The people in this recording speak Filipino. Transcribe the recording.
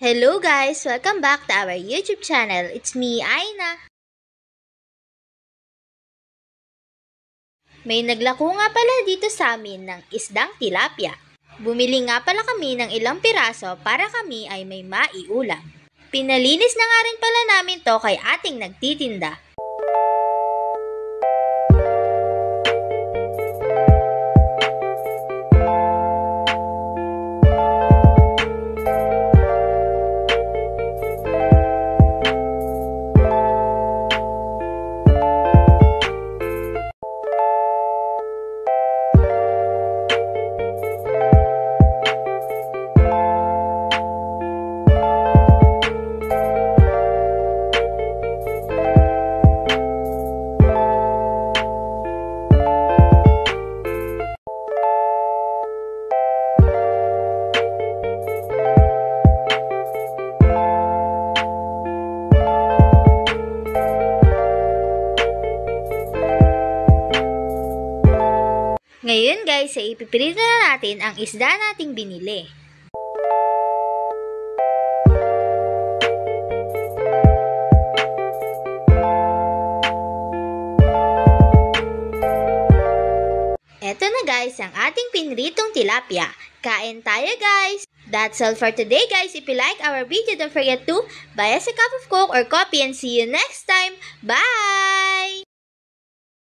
Hello guys! Welcome back to our YouTube channel. It's me, Aina. May naglako nga pala dito sa amin ng isdang tilapia. Bumili nga pala kami ng ilang piraso para kami ay may maiulam. Pinalinis na nga rin pala namin to kay ating nagtitinda. Ngayon guys, ay ipipirito na natin ang isda nating binili. Eto na guys, ang ating pinritong tilapia. Kain tayo guys! That's all for today guys. If you like our video, don't forget to buy us a cup of Coke or coffee and see you next time. Bye!